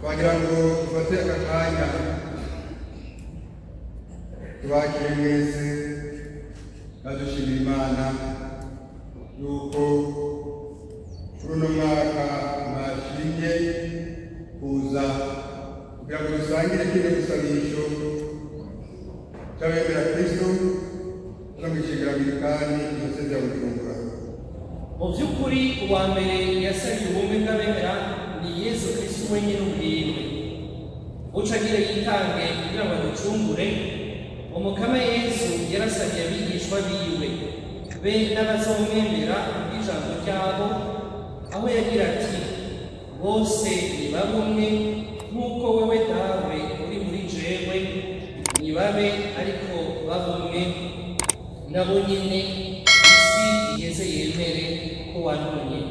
wagira ngo dufate aka kanya tubakire mwese badushimira Imana yuko kuri uno mwaka mwashimye kuza kugira ngo dusangire kino gisabisho cy'abemera Kristo no mwishigara Anglikani diyoseze ya Bujumbura. Mu by'ukuri uwa mbere yasabiye ubumwe bw'abemera ni Yesu Kristo wenyine ubwiwe uca agira yitange kugira ngo aducungure. Umukama Yesu yarasabye abigishwa biwe be n'abazomwemera ijambo ryabo, aho yagira ati bose nibabe umwe nk'uko wewe dawe uri muri jewe, nibabe ariko babe umwe nabo nyine isi igeze yemere ko wantumye.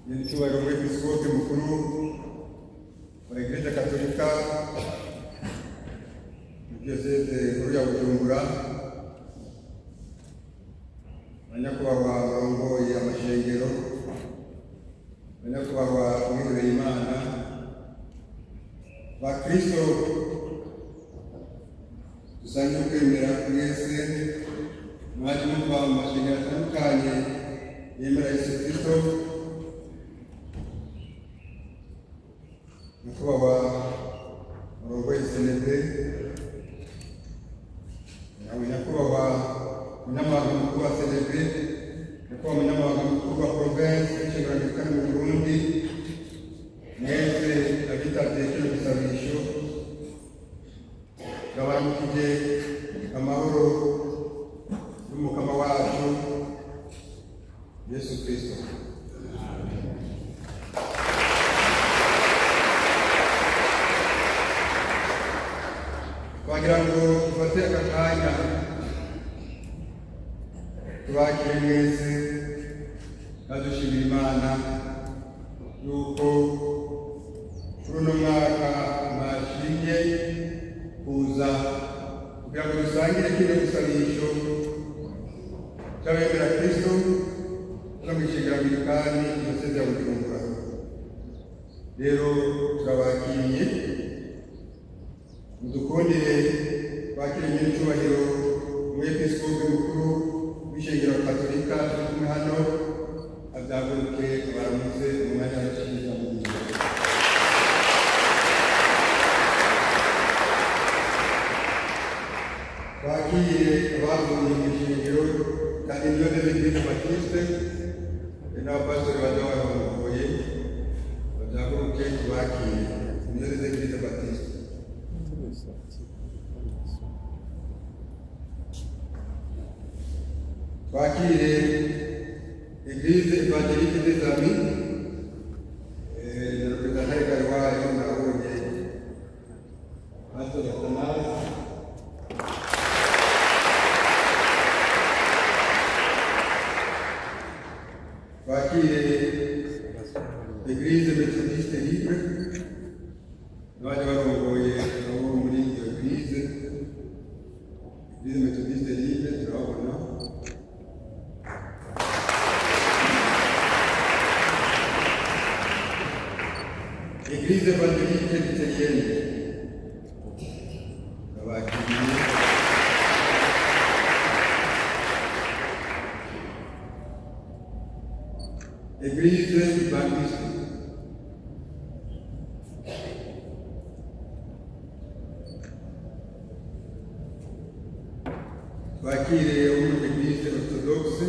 Nyiricyubahiro Mwepiskopi mukuru wa Eklezia Katolika diyoseze nkuru ya Bujumbura, banyakubahwa barongoye amashengero, banyakubahwa mwihebeye Imana, bakristo dusangiye kwemera mwese mwaje muva mu mashengero atandukanye yemera Yesu Kristo, nyakubahwa barongoye senete, nyakubahwa umunyamabanga mukuru wa senete, nyakubahwa umunyamabanga mukuru wa province y'ishengero Anglikani mu Burundi, mwese abitabye kino gisabisho, turabaramukije amahoro y'umukama wacu Yesu Kristo. Wagira ngo dufate aka kanya tubakire mwese badushimira Imana yuko kuri uno mwaka mwashimye kuza kugira ngo dusangire kino gisabisho cy'abemera Kristo no mwishigara Anglikani diyoseze ya Bujumbura. Rero turabakiriye, mudukundire bakire nyiricyubahiro Umwepiskopi mukuru w'ishengero Katolika turi kumwe hano abyaguruke baramuze mu mwanya w'ikindi cy'amubiri. Bakire abavuye mu ishengero kandi diyoseze Kristo Batiste n'abapastori bazaba barongoye babyaguruke tubakire diyoseze Kristo Batiste. twakire Église évangélique des Amis na représentante wayo nabonye Pastor Athanase. Twakire Église méthodiste libre n'abandi barongoye abo muri iyo Église méthodiste libre turabona. Église évangélique luthérienne abakiriye. Église baptiste. Twakire une Église orthodoxe.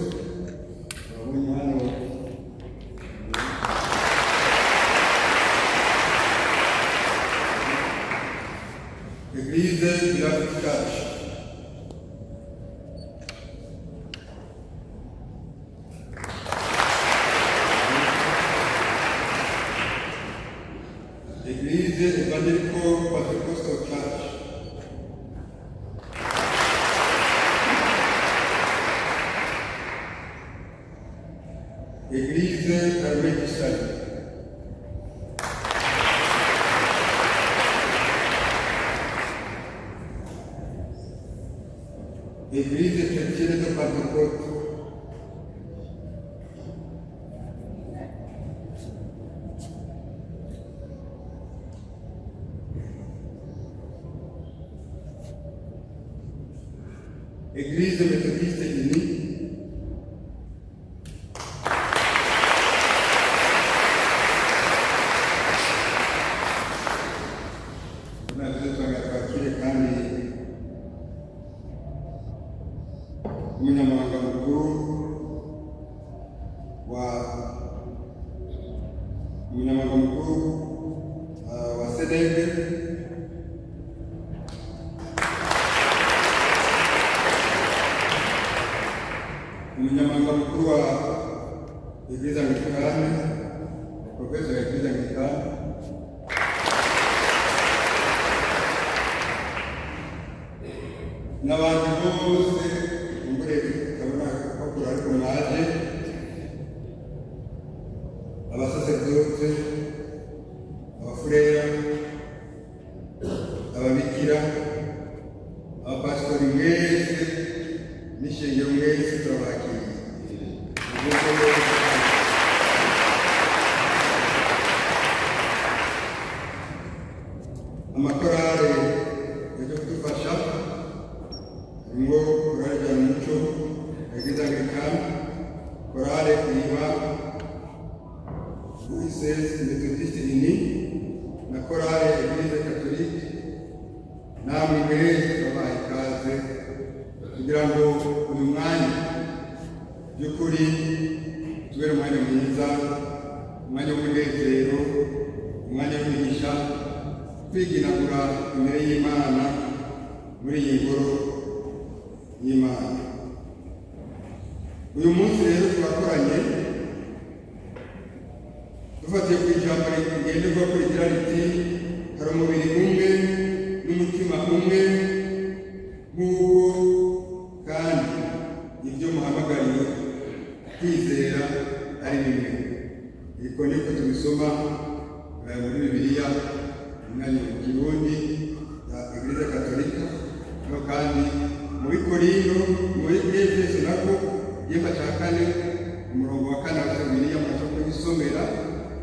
Église de la Vierge. Église évangélico-pentecôtale Church. Église armée du salut. Église chrétienne de Pentecôte. Église méthodiste unie. Umunyamabanga mukuru wa SEDEB, umunyamabanga mukuru wa Église Anglikane, professeur wa Église Anglikane, n'abandi bose abasacerdote, abafurera, ababikira, abapasitori mwese n'ishengero mwese turabakiriye. Amakorale yaje kudufasha harimo korale ya Muco Église Anglikane, korale Iriba Église méthodiste unie na korale Église catholique. Namwe mwese turabaha ikaze kugira ngo uyu mwanya by'ukuri tubere umwanya mwiza, umwanya w'umunezero, umwanya w'imigisha, kwiginagura imbere y'Imana muri iyi ngoro y'Imana. Uyu munsi rero turakoranye dufatiye ku ijambo rigenderwaho rigira riti hari umubiri umwe n'umutima umwe nk'uwo kandi ibyo muhamagariwe kwizera ari bimwe. Ariko niko tubisoma muri Bibiliya umwanya mu Kirundi ya Église Catholique, no kandi muri Korinto muri Efeso nako igice cya 4 umurongo wa 4 wa Bibiliya mwashobora kubisomera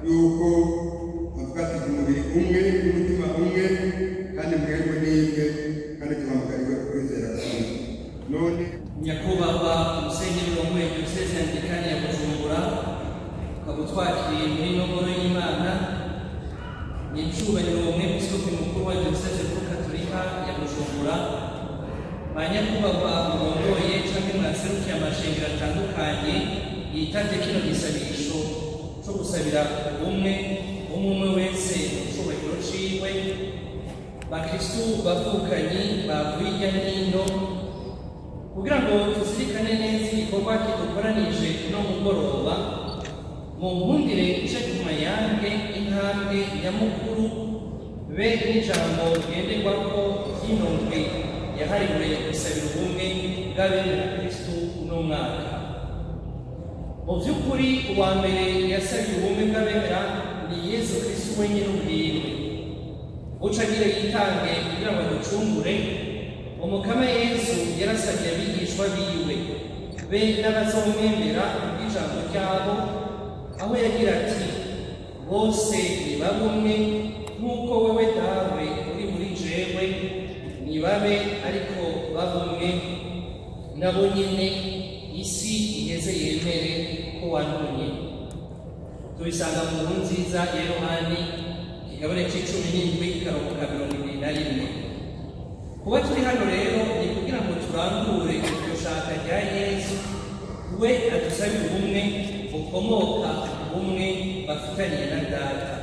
yuko avuga ati umubiri umwe n'umutima umwe kandi mwebwe n'imwe kandi tuhamagariwe kwizera kimwe. None nyakubahwa umusenyeri w'umwenge Diyoseze Anglikane ya Bujumbura, ukaba utwakiriye muri ngoro y'Imana, n'icyubahiro umwepiskopi mukuru wa Diyoseze Gatolika ya Bujumbura, ba nyakubahwa murongoye cyangwa mwaserukiye amashengero atandukanye yitabye kino gisabisho cyo gusabira umwe wese icyubahiro ciwe, bakristu bavukanyi bavuye hirya no hino, kugira ngo tuzirikane neza gikorwa kidukoranije no mugoroba, mu nkundire nce ku mayange intambwe nyamukuru be n'ijambo ngenderwako ry'ino ndwi yahariwe gusabira ubumwe bw'abemera Kristu uno mwaka. Mu by'ukuri uwa mbere yasabiye ubumwe bw'abemera ni Yesu Kristu wenyine ubwiwe. Uca agira yitange kugira ngo aducungure, umukama Yesu yarasabye abigishwa biwe be n'abazomwemera kubw'ijambo ryabo, aho yagira ati bose nibabe umwe nk'uko wewe dawe uri muri jewe, nibabe ariko babe umwe nabo nyine isi igeze yemere ko wantumye. Tubisanga mu nkuru nziza ya Yohani ikigabane c'17 akarongo ka 21. Kuba turi hano rero ni kugira ngo turangure iryo shaka rya Yesu, we adusabira ubumwe bukomoka ubumwe bafitaniye na Data.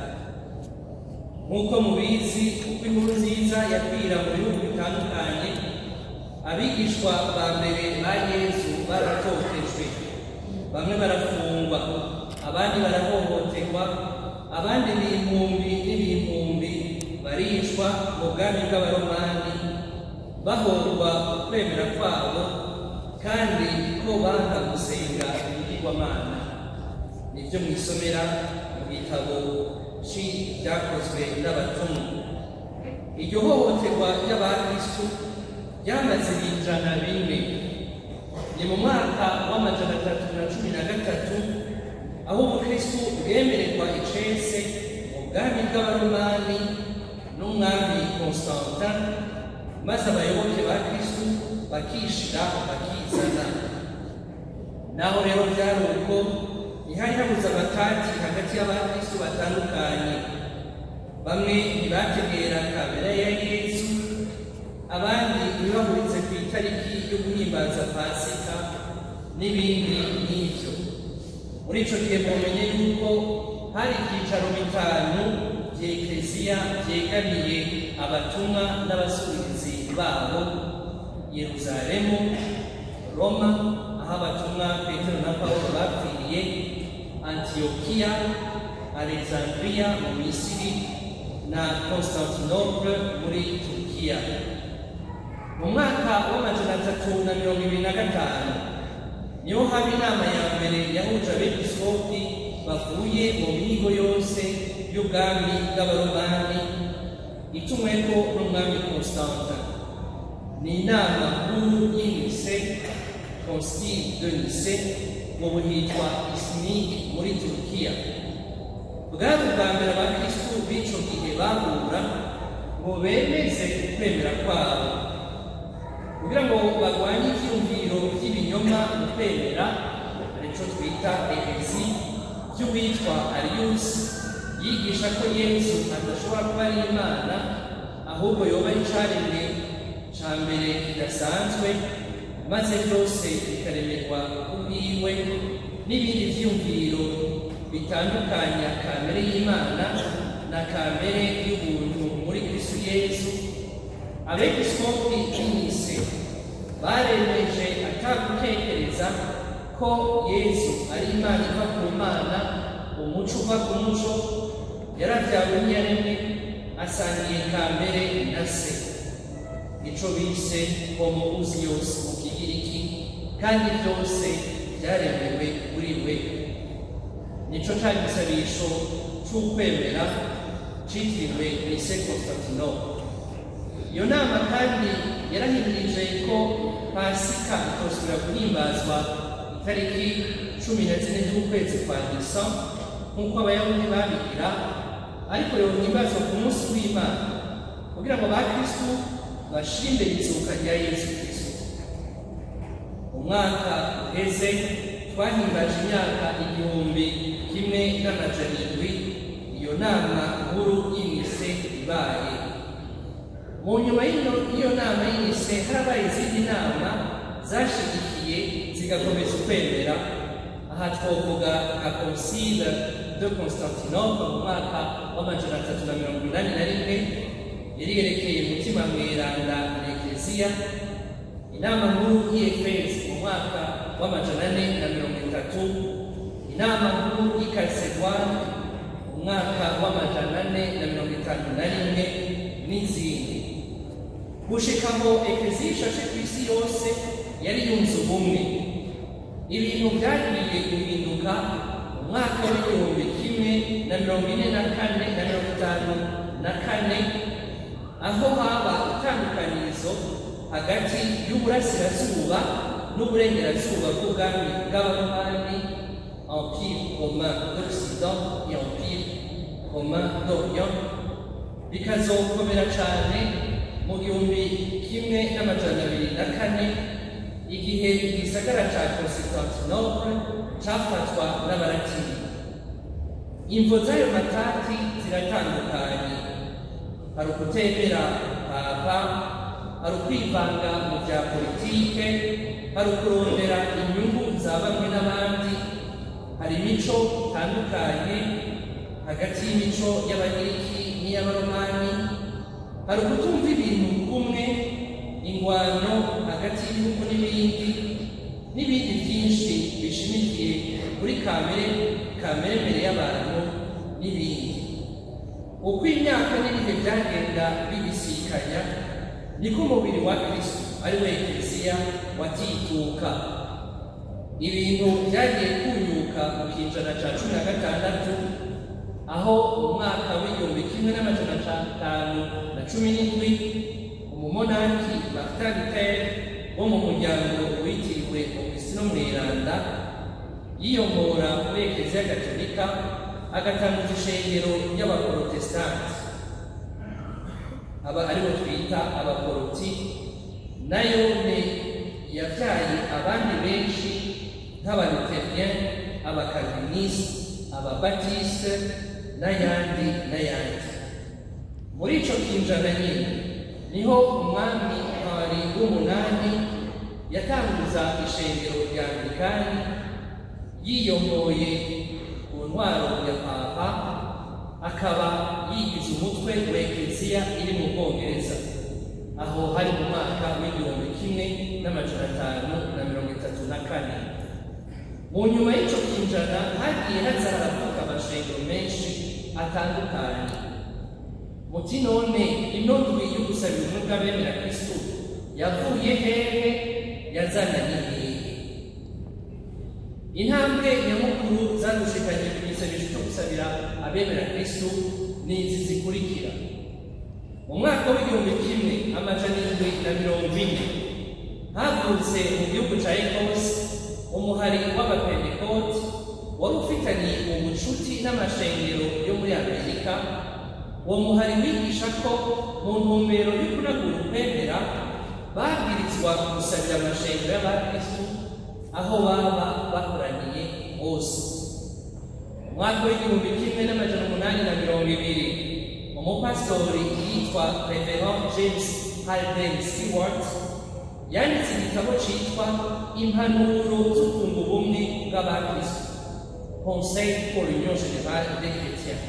Nk'uko mubizi, uko inkuru nziza yakwira mu bihugu bitandukanye, abigishwa ba mbere ba Yesu baratotejwe, bamwe barafungwa, abandi barahohoterwa, abandi n'ibihumbi baricwa mu bwami bw'Abaromani, bahorwa kwemera kwabo kandi ko banga gusenga ibigirwamana. Nibyo mwisomera mu gitabo c'Ibyakozwe n'Abatumwa. Iryo hohoterwa ry'Abakristu ryamaze ibijana bine. Ni mu mwaka w'313 aho ubukristu bwemererwa icese mu bwami bw'Abaromani n'umwami Constantin, maze abayoboke ba Kristu bakishira bakizana. Naho rero byari uko, ntihari habuze amatati hagati y'Abakristu batandukanye. Bamwe ntibategera kamere ya Yesu, abandi ntibahurize ku itariki yo guhimbaza Pasika n'ibindi nk'ivyo. Muri ico gihe mumenye yuko hari ibyicaro bitanu vy'Ekleziya vyegamiye abatumwa n'abasubirizi babo: Yerusalemu, Roma aho abatumwa Petero na Paulo bapfiriye, Antiokiya, Alexandria mu Misiri na Constantinople muri Turukiya. Mu mwaka w'325 niho haba inama ya mbere yahuje abepiskopi bavuye mu mihigo yose y'ubwami bw'Abaromani, itumweko n'umwami Constantin. Ni inama nkuru y'Nice, Concile de Nice, mu buhitwa Izmir muri Turukiya. Bwari ubwa mbere abakristu b'ico gihe bahura ngo bemeze ukwemera kwabo, kugira ngo barwanye ivyumviro vy'ibinyoma mu kwemera, arico twita herezi, vy'uwitwa Arius yigisha ko Yesu adashobora kuba ari Imana, ahubwo yoba ari icaremwe ca mbere kidasanzwe, maze byose bikaremerwa kubwiwe, n'ibindi vyumviro bitandukanya kamere y'Imana na kamere y'ubuntu muri Kristo Yesu. Abepiskopi b'Nice baremeje atagutekereza ko Yesu ari Imana iva ku Mana, umuco uva ku muco, yaravyawe n'iyaremwe, asangiye kamere na Se. Ico bise homoousios mu Kigiriki, kandi byose vyaremewe kuri we. Nico cari igisabisho c'ukwemera citiriwe Lycée Constantinople. Iyo nama kandi yarahimirije ko Pasika itosubira guhimbazwa itariki 14 z'ukwezi kwa Nisan nk'uko Abayahudi babigira, ariko yohimbazwa ku munsi w'Imana, kugira ngo abakristu bashire imbere izuka rya Yesu Kristo. Umwaka uheze twahimbaje imyaka 1700 iyo nama nkuru y'Nice ibaye. Mu nyuma y'iyo nama y'Nice harabaye izindi nama zashigikiye zigakomeza ukwemera. Aha twovuga nka Concile de Constantinople mu mwaka w'381 yari yerekeye umutima mweranda na Ekleziya, inama nkuru y'Efeso mu mwaka wa430, inama nkuru y'Ikalsedoni umwaka wa451 n'izindi. Gushikaho ekleziya ishashe ku isi yose yari yunze ubumwe. Ibintu byagiye guhinduka umwaka w'1444 aho haba itandukanyirizo hagati y'uburasirazuba n'uburengerazuba bw'ubwami bw'Abaromani, Empire romain d'Occident et Empire romain d'Orient, bikazokomera cyane mu 1204 igihe igisagara cya Constantinople cyafatwa n'Abalatini. Imvo z'ayo matati ziratandukanye. Hari ukutemera papa, hari ukwivanga mu bya politike, hari ukurondera inyungu za bamwe n'abandi, hari imico itandukanye hagati y'imico y'Abagiriki n'iy'Abaromani, hari ukutumva ibintu kumwe, ingwano hagati y'ibihugu n'ibindi byinshi bishimikiye kuri kamere mbere y'abantu n'ibindi. Uko imyaka n'ibihe byagenda bibisikanya niko umubiri wa Kristo ari we Ekleziya watituka. Ibintu byagiye kunyuka mu kinjana cya 16 aho umwaka w'1517 umumonaki Martin Luther wo mu muryango witiriwe Augustino Mweranda yiyongora muri Ekleziya Gatolika agatanguza ishengero ry'Abaprotestants, aba aribo twita Abaporoti. Nayo yabyaye abandi benshi nk'Abaluterien, Abakalviniste, Ababatiste n'ayandi. Muri ico kinjana nyine niho umwami Henri w'umunani yatanguza ishengero rya Anglikani yiyongoye ku ntwaro ya papa, akaba yigize umutwe wa Ekleziya iri mu Bwongereza, aho hari mu mwaka w'1534. Mu nyuma y'ico kinjana hagiye haza haravuka amashengero menshi atandukanye. Muti none inondwi yo gusabira ubumwe bw'abemera Kristo yavuye hehe? Yazananye hehe? Intambwe nyamukuru zadushikanye ku gisabisho cyo gusabira abemera Kristo ni izi zikurikira. Mu mwaka w'1740 havutse mu gihugu cya Ecosse umuhari w'Abapentekote wari ufitanye ubucuti n'amashengero yo muri Amerika. Uwo muhari wigisha ko mu ntumbero yo kunagura ukwemera babwirizwa gusabira amashengero y'Abakristo aho baba bakoraniye hose. Mu mwaka w'1820 umupasitori yitwa Reverend James Halden Stewart yanditse igitabo cyitwa Impanuro zo kunga ubumwe bw'Abakristo, Conseil pour l'Union Générale des Chrétiens,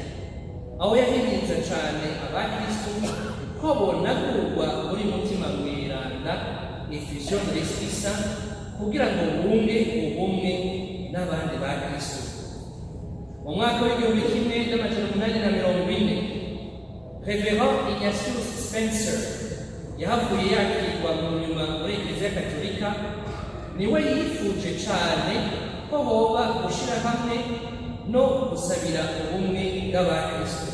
aho yahimiriza cyane Abakristo ko bonagurwa muri mutima mweranda, effusion de l'Esprit Saint, kugira ngo bunge ubumwe n'abandi Bakristo. Mu mwaka w'1840 Reverend Ignatius Spencer yahavuye yakirwa mu nyuma muri Ekleziya Gatolika. Niwe yifuje cyane ko hoba gushira hamwe no gusabira ubumwe bw'Abakristo.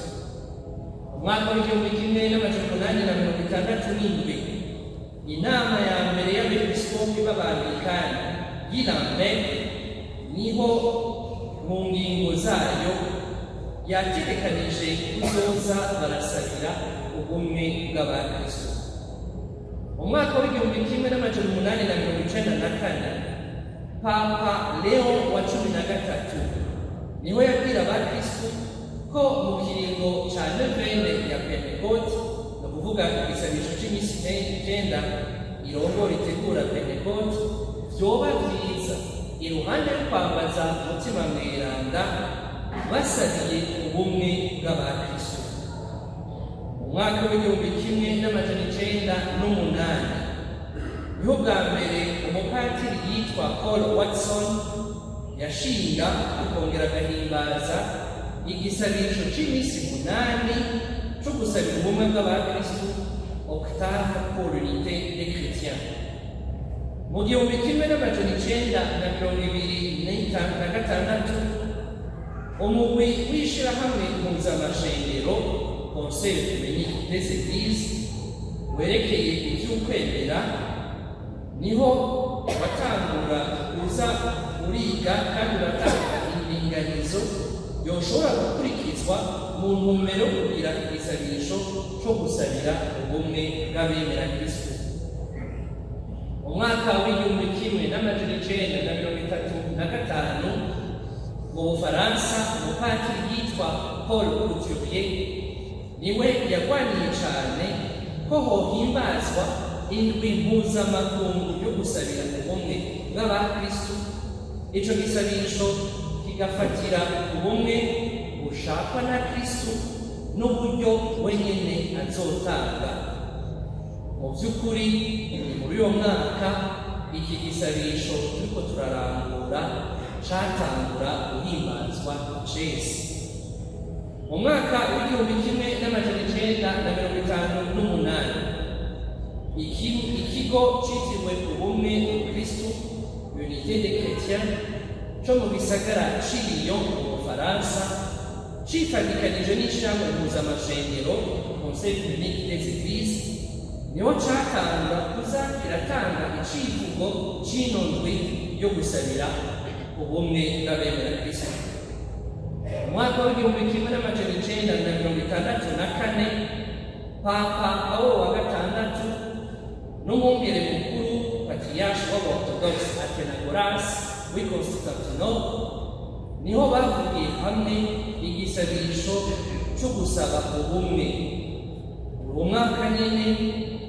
Mu mwaka w'1867 inama ya mbere y'abepiskopi b'Abangilikani y'Lambeth niho mu ngingo zayo yategekanije kuzoza barasabira ubumwe bw'Abakristo. Mu mwaka w'1894 Papa Leo wa 13 niho yabwira Abakristo ko mu kiringo cya Novene ya Pentekote, no kuvuga igisabisho cy'iminsi 9 irongora itegura Pentekote, vyoba vyiza iruhande yo kwambaza umutima mweranda basabiye ubumwe bw'Abakristo. Mu mwaka w'1908 niho bwa mbere umupatiri yitwa Paul Watson yashinga akongera agahimbaza igisabisho cy'iminsi 8 cyo gusabira ubumwe bw'abakristu, Octave pour l'unité des chrétiens. Mu 1926 umugwi w'ishirahamwe mpuzamashengero Conseil œcuménique des Églises werekeye ivy'ukwemera niho batangura kuza uriga kandi batanga indinganizo yoshobora gukurikizwa mu ntumbero yo kugira igisabisho cyo gusabira ubumwe bw'abemera Kristo. Umwaka w'1935 mu Bufaransa umupatiri yitwa Paul Couturier niwe yagwaniye cyane ko hohimbazwa indwi mpuzamakungu yo gusabira ubumwe bw'abakristu. Ico gisabisho kigafatira ubumwe bushakwa na Kristu n'uburyo wenyene azotanga. Mu by'ukuri ni muri uyo mwaka iki gisabisho turiko turarangura catangura guhimbazwa Jesu. Mu mwaka w'1958 ikigo citiriwe ubumwe Kristu Unité des Chrétiens cyo mu gisagara c'Lyon mu Bufaransa cifagikanije n'ishirahamwe mpuzamashengero Conseil œcuménique des Églises niho catangura kuza kiratanga icivugo c'ino ndwi yo gusabira ubumwe bw'abemera Kristo. Mu mwaka w'1964 Papa Paulo wa gatandatu n'umwungere mukuru patriarche w'Aborthodoxe Athenagoras w'i Constantinople niho bavugiye hamwe igisabisho cyo gusaba ubumwe. Uwo mwaka nyene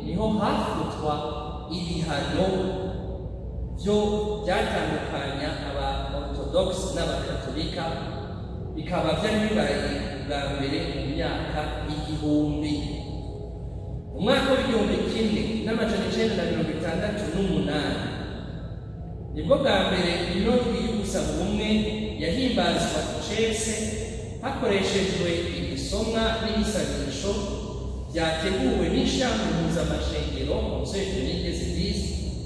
niho hafutwa ibihano byo byatandukanya aba-Orthodoxe n'abakatolika, bikaba byari bibaye bwa mbere mu myaka 1000. Mu mwaka w'1968 nibwo bwa mbere inondwi yo gusaba ubumwe yahimbazwa Cese hakoreshejwe igisomwa n'ibisabisho byateguwe n'ishirahamwe mpuzamashengero Conseil œcuménique des Églises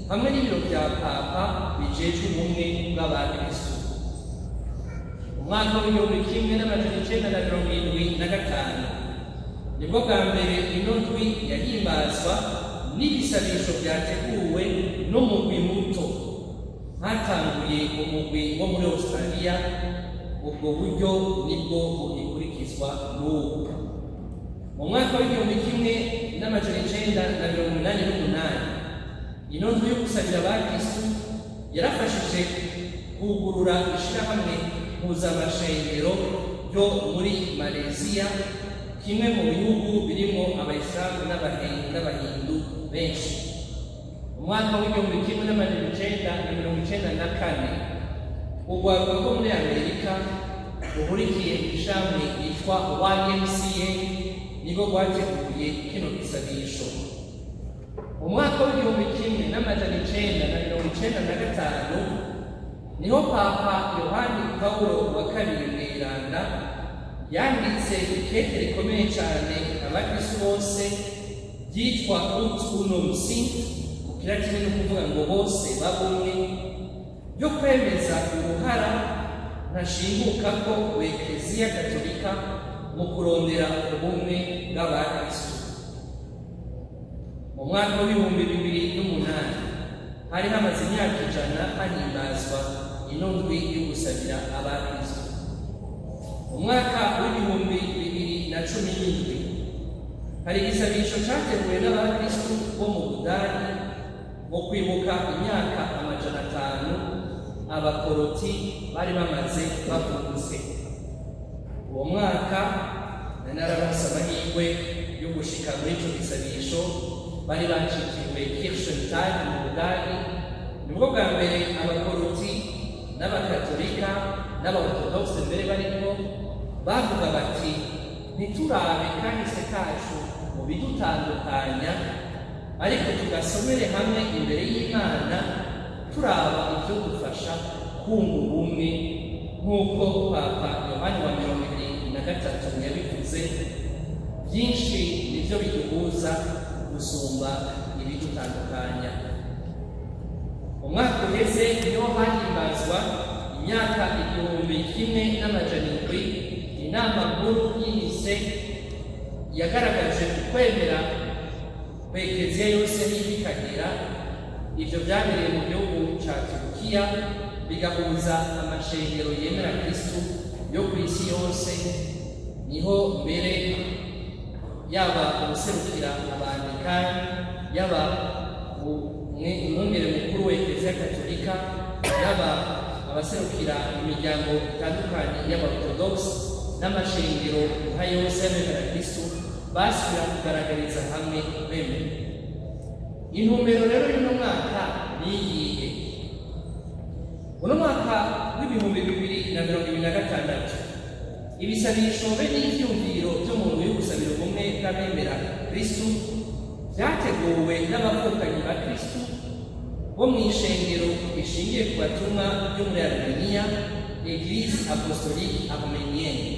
hamwe n'ibiro bya Papa bijejwe ubumwe bw'abakristu. Mu mwaka w'1975 nibwo bwa mbere inondwi yahimbazwa n'ibisabisho byateguwe n'umugwi muto. Hatanguye umugwi wo muri Australia, ubwo buryo nibwo bugikurikizwa n'ubu. Mu mwaka w'1988 inondwi yo gusabira abakristu yarafashije kugurura ishirahamwe mpuzamashengero ryo muri Malaysia, kimwe mu bihugu birimo abayisilamu n'abahindu benshi. Mu mwaka w'1994 urwaruka rwo muri Amerika ruhurikiye ishami yitwa YMCA nibwo rwateguye kino gisabisho. Mu mwaka w'1995 niho Papa Yohani Paulo wa kabiri Mweranda yanditse ikete rikomeye cyane abakristu bose ryitwa Ut Unum Sint, mu kilatini no kuvuga ngo bose babumwe, byo kwemeza uruhara ntashinguka ko Ekleziya Gatolika mu kurondera ubumwe bw'abakristu. Mu mwaka w'2008 hari hamaze imyaka 100 hahimbazwa inondwi yo gusabira abakristu. Mu mwaka w'2017 hari igisabisho cyateguwe n'abakristu bo mu Budani mu kwibuka imyaka 500 abakoroti bari bamaze bavutse. Uwo mwaka narabasa amahirwe yo gushika muri icyo gisabisho, bari bacikiriwe Kirchental mu Budani. Nibwo bwa mbere abakoroti n'abakatolika n'abaorthodoxe mbere barimo bavuga bati ntiturabe kahise kacu mu bidutandukanya, ariko tugasomere hamwe imbere y'Imana turaba ibyo dufasha kunga ubumwe nk'uko Papa Yohani wa 23 yabivuze. Byinshi nibyo biduhuza gusumba ibidutandukanya. Umwaka uheze niho hahimbazwa imyaka 1700 inama nkuru y'Inise yagaragaje ukwemera kw'Ekleziya yose n'ibikagera. Ivyo vyabereye mu gihugu ca Turukiya, bigahuza amashengero yemera Kristu yo kw'isi yose. Niho mbere yaba ubuserukira Abangilikani, yaba umwungere mukuru w'Ekleziya Katolika, yaba abaserukira imiryango itandukanye y'Abaorthodoxe n'amashengero nka yose y'abemera Kristu basubira kugaragariza hamwe kwemera. Intumbero rero y'uno mwaka ni iyihe? Uno mwaka w'ibihumbi 2026 ibisabisho be n'ivyumviro vyo mu nzu y'ugusabira ubumwe bw'abemera Kristu vyateguwe n'abavukanyi ba Kristu bo mw'ishengero rishingiye ku batumwa byo muri Armenia, Église Apostolique Arménienne.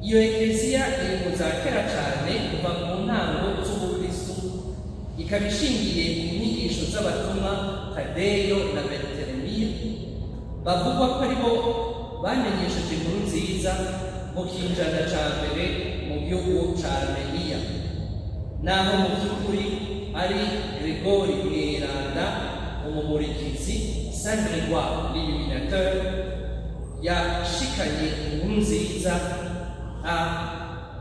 Iyo ekleziya iri mu za kera cane kuva mu ntango z'ubukristu, ikaba ishingiye ku nyigisho z'abatumwa Tadeyo na Bartolomeo, bavugwa ko ari bo bamenyesheje inkuru nziza mu kinjana ca mbere mu gihugu ca Armenia, naho mu by'ukuri ari Gregori Mweranda umumurikizi, Saint Grégoire l'Illuminateur, yashikanye inkuru nziza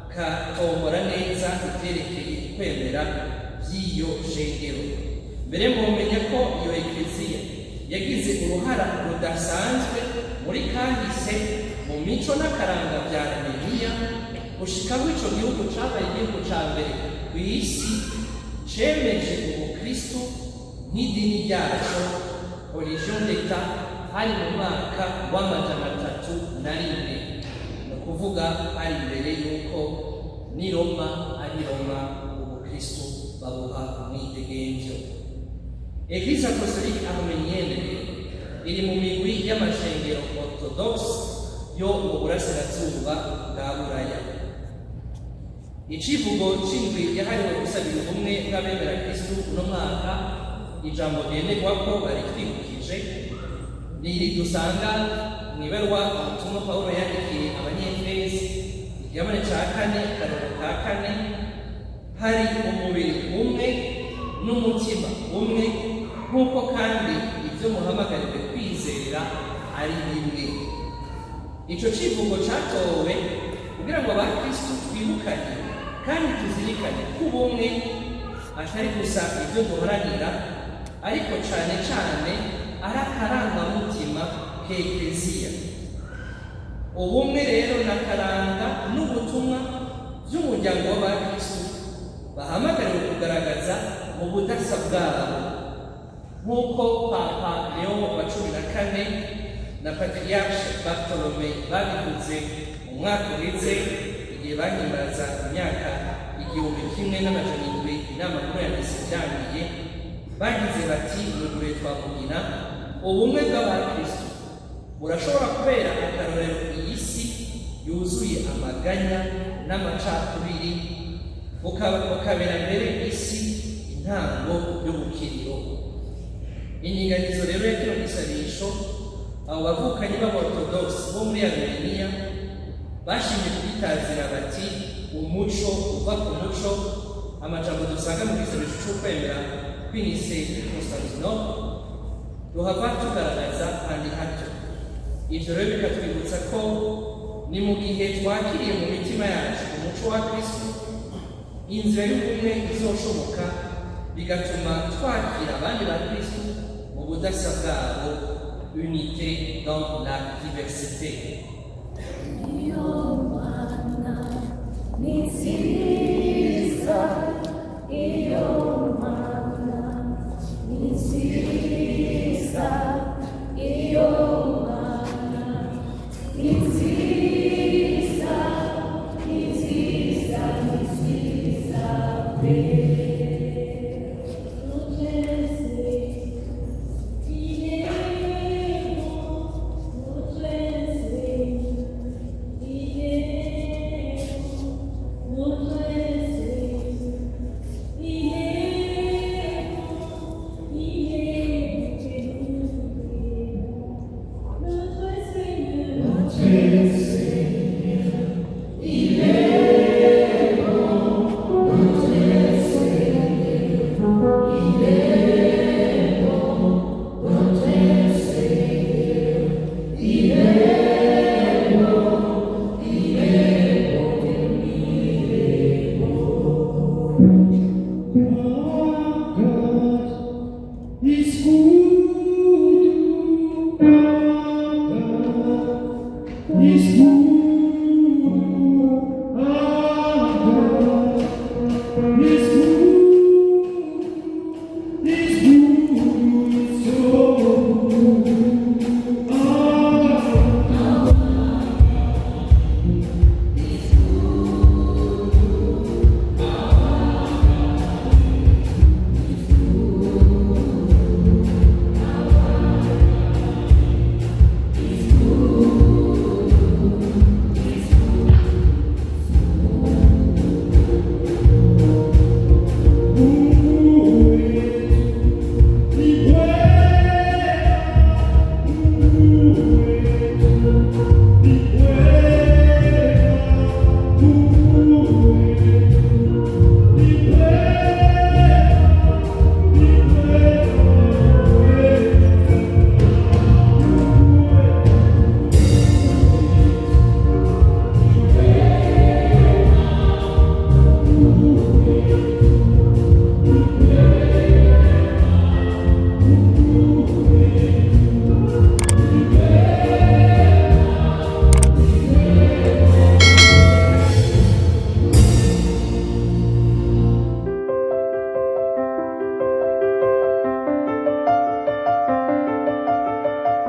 akatombora neza ivyerekeye kwemera by'iyo shengero. Mbere mumenya ko iyo ekleziya yagize uruhara rudasanzwe muri kahise mu mico n'akaranga vya Armenia, gushikaho ico gihugu cabaye igihugu ca mbere kw'isi cemeje ubukristu nk'idini ryaco, religion d'etat, hari mu mwaka w'301. Ni ukuvuga ari imbere y'uko ni Roma ari Roma ubukristu babuha umwidegemvyo. Église Apostolique Arménienne iri mu migwi y'amashengero Orthodoxe yo mu burasirazuba bwa Buraya. Icivugo c'indwi yahariwe gusabira ubumwe bw'abemera Kristu uno mwaka, ijambo ryenerwako barikibukije ni iri dusanga mw'ibarwa ubutumwa Pawulo yandikiye Abanyefesi, igabane ca 4 akarongo ka 4, hari umubiri umwe n'umutima umwe, nk'uko kandi ivyo muhamagariwe kwizera ari bimwe. Ico civugo catowe kugira ngo abakristu twibukanye kandi tuzirikane ko ubumwe atari gusa ivyo duharanira, ariko cane cane ari akarangamutima k'Ekleziya. Ubumwe rero n'akaranga n'ubutumwa vy'umuryango w'abakristu bahamagariwe kugaragaza mu budasa bwabo, nk'uko Papa Leo wa 14 na Patriarche Bartolome babivuze mu mwaka uheze igihe bahimbaza imyaka 1700 inama nkuru ya Misa irangiye. Bagize bati mugure twamugina ubumwe bw'abakristu burashobora kubera akarorero iyi si yuzuye amaganya n'amacakubiri, bukabera mbere isi intango y'ubukiriro. Inyinganizo rero ya kino gisabisho, abo bavukanyi b'Aborthodoxe bo muri Armenia bashimye kubitazira bati umuco uva ku muco, amajambo dusanga mu gisabisho c'ukwemera kw'Inise Constantinople duhava tugaragaza kandi hatyo. Ivyo rero bikatwibutsa ko ni mu gihe twakiriye mu mitima yacu umuco wa Kristu, inzira y'ubumwe izoshoboka, bigatuma twakira abandi ba Kristu mu budasa bwabo, unité dans la diversité.